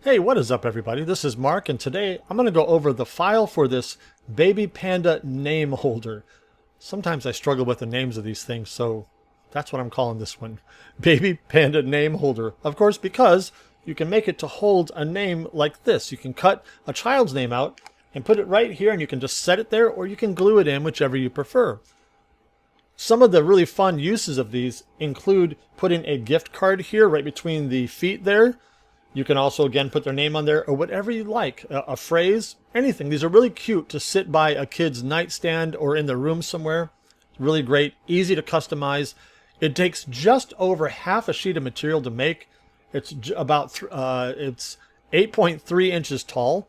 Hey, what is up everybody? This is Mark, and today I'm going to go over the file for this Baby Panda name holder. Sometimes I struggle with the names of these things, so that's what I'm calling this one. Baby Panda name holder. Of course, because you can make it to hold a name like this. You can cut a child's name out and put it right here, and you can just set it there, or you can glue it in, whichever you prefer. Some of the really fun uses of these include putting a gift card here right between the feet there. You can also, again, put their name on there or whatever you like, a phrase, anything. These are really cute to sit by a kid's nightstand or in their room somewhere. Really great, easy to customize. It takes just over half a sheet of material to make. It's it's 8.3 inches tall.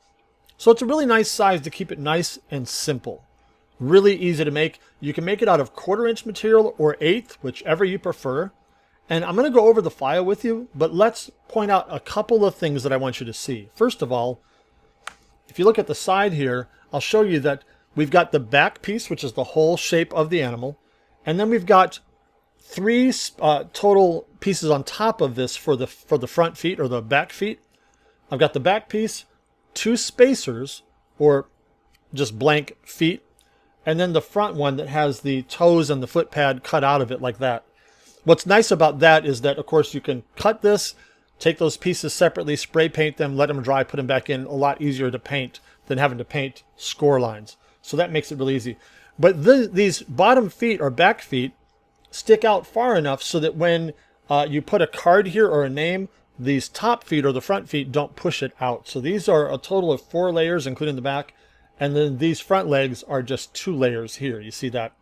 So it's a really nice size to keep it nice and simple. Really easy to make. You can make it out of 1/4 inch material or 1/8, whichever you prefer. And I'm going to go over the file with you, but let's point out a couple of things that I want you to see. First of all, if you look at the side here, I'll show you that we've got the back piece, which is the whole shape of the animal. And then we've got 3 total pieces on top of this for the front feet or the back feet. I've got the back piece, 2 spacers or just blank feet, and then the front one that has the toes and the foot pad cut out of it like that. What's nice about that is that, of course, you can cut this, take those pieces separately, spray paint them, let them dry, put them back in. A lot easier to paint than having to paint score lines. So that makes it really easy. But these bottom feet or back feet stick out far enough so that when you put a card here or a name, these top feet or the front feet don't push it out. So these are a total of 4 layers, including the back. And then these front legs are just 2 layers here. You see that?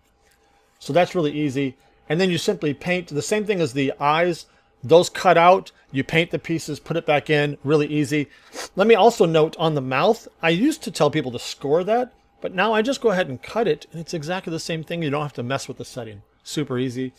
So that's really easy. And then you simply paint the same thing as the eyes. Those cut out, you paint the pieces, put it back in, really easy. Let me also note on the mouth, I used to tell people to score that, but now I just go ahead and cut it, and it's exactly the same thing. You don't have to mess with the setting. Super easy.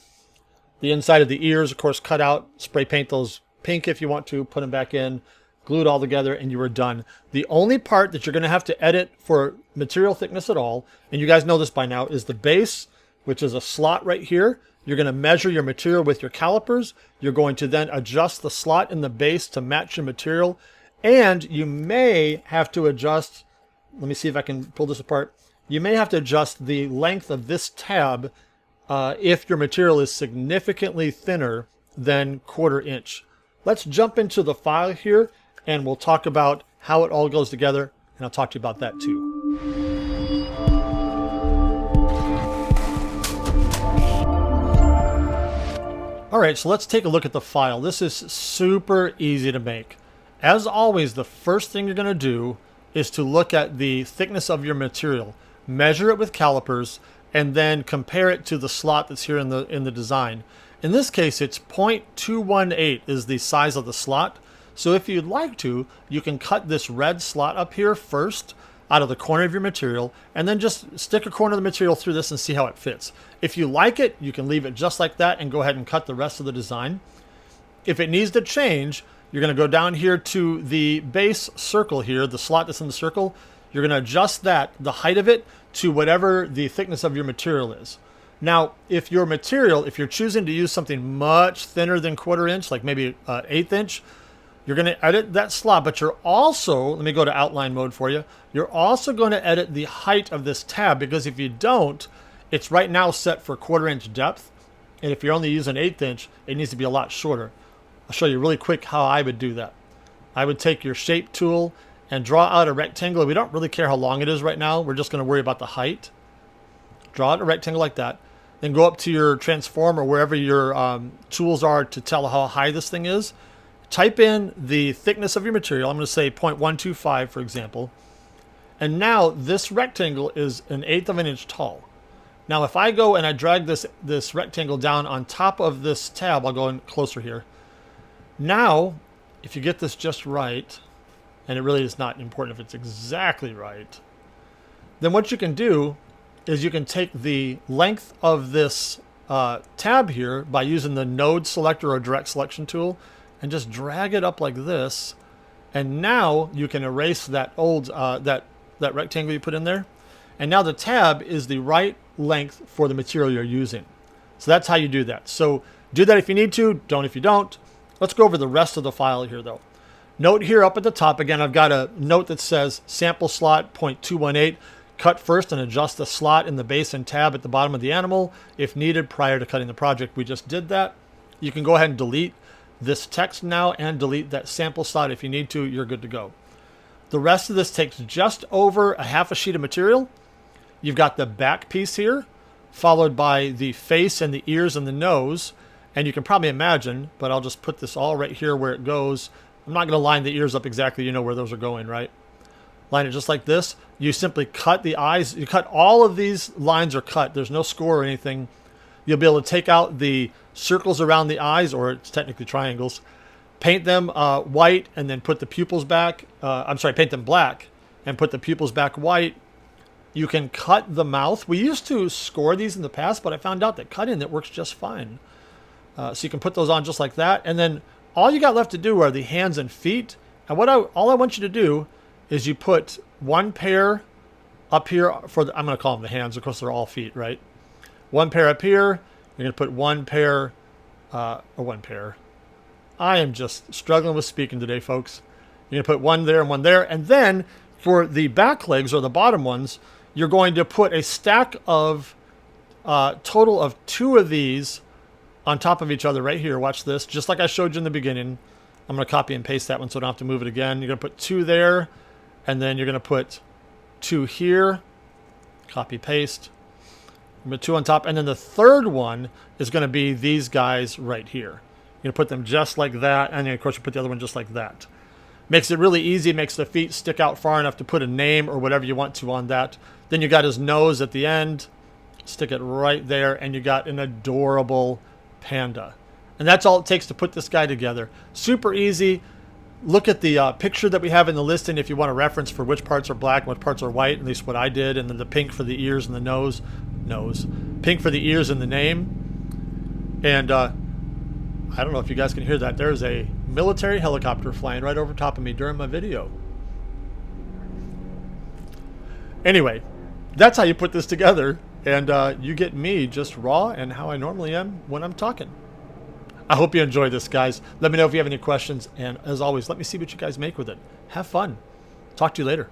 The inside of the ears, of course, cut out, spray paint those pink if you want to, put them back in, glue it all together, and you are done. The only part that you're going to have to edit for material thickness at all, and you guys know this by now, is the base, which is a slot right here. You're going to measure your material with your calipers. You're going to then adjust the slot in the base to match your material. And you may have to adjust, let me see if I can pull this apart. You may have to adjust the length of this tab if your material is significantly thinner than 1/4 inch. Let's jump into the file here and we'll talk about how it all goes together. And I'll talk to you about that too. All right, so let's take a look at the file. This is super easy to make. As always, the first thing you're going to do is to look at the thickness of your material, measure it with calipers, and then compare it to the slot that's here in the design. In this case, it's 0.218 is the size of the slot. So if you'd like to, you can cut this red slot up here first out of the corner of your material, and then just stick a corner of the material through this and see how it fits. If you like it, you can leave it just like that and go ahead and cut the rest of the design. If it needs to change, you're going to go down here to the base circle here, the slot that's in the circle. You're going to adjust that, the height of it, to whatever the thickness of your material is. Now, if your material, if you're choosing to use something much thinner than 1/4 inch, like maybe 1/8 inch, you're going to edit that slot, but you're also, let me go to outline mode for you. You're also going to edit the height of this tab, because if you don't, it's right now set for 1/4 inch depth. And if you're only using 1/8 inch, it needs to be a lot shorter. I'll show you really quick how I would do that. I would take your shape tool and draw out a rectangle. We don't really care how long it is right now. We're just going to worry about the height. Draw out a rectangle like that. Then go up to your transform or wherever your tools are to tell how high this thing is. Type in the thickness of your material. I'm going to say 0.125, for example. And now this rectangle is 1/8 of an inch tall. Now if I go and I drag this rectangle down on top of this tab, I'll go in closer here. Now, if you get this just right, and it really is not important if it's exactly right, then what you can do is you can take the length of this tab here by using the node selector or direct selection tool and just drag it up like this. And now you can erase that old that rectangle you put in there. And now the tab is the right length for the material you're using. So that's how you do that. So do that if you need to, don't if you don't. Let's go over the rest of the file here though. Note here up at the top, again, I've got a note that says sample slot 0.218. Cut first and adjust the slot in the base and tab at the bottom of the animal if needed prior to cutting the project. We just did that. You can go ahead and delete this text now and delete that sample slot if you need to. You're good to go. The rest of this takes just over a half a sheet of material. You've got the back piece here, followed by the face and the ears and the nose. And you can probably imagine, but I'll just put this all right here where it goes. I'm not going to line the ears up exactly. You know where those are going, right? Line it just like this. You simply cut the eyes. You cut all of these lines are cut. There's no score or anything. You'll be able to take out the circles around the eyes, or it's technically triangles. Paint them white and then put the pupils back. Paint them black and put the pupils back white. You can cut the mouth. We used to score these in the past, but I found out that cutting it works just fine. So you can put those on just like that. And then all you got left to do are the hands and feet. And all I want you to do is you put one pair up here I'm going to call them the hands. Of course, they're all feet, right? One pair up here. You're going to put one pair. I am just struggling with speaking today, folks. You're going to put one there and one there. And then for the back legs or the bottom ones, you're going to put a stack of total of 2 of these on top of each other right here. Watch this. Just like I showed you in the beginning. I'm going to copy and paste that one so I don't have to move it again. You're going to put 2 there. And then you're going to put 2 here. Copy, paste. Put 2 on top. And then the third one is going to be these guys right here. You're going to put them just like that. And then, of course, you put the other one just like that. Makes it really easy. Makes the feet stick out far enough to put a name or whatever you want to on that. Then you got his nose at the end. Stick it right there. And you got an adorable panda. And that's all it takes to put this guy together. Super easy. Look at the picture that we have in the listing if you want a reference for which parts are black and which parts are white, at least what I did, and then the pink for the ears and the nose. Pink for the ears and the name. And I don't know if you guys can hear that. There's a military helicopter flying right over top of me during my video. Anyway, that's how you put this together. And you get me just raw and how I normally am when I'm talking. I hope you enjoy this, guys. Let me know if you have any questions. And as always, let me see what you guys make with it. Have fun. Talk to you later.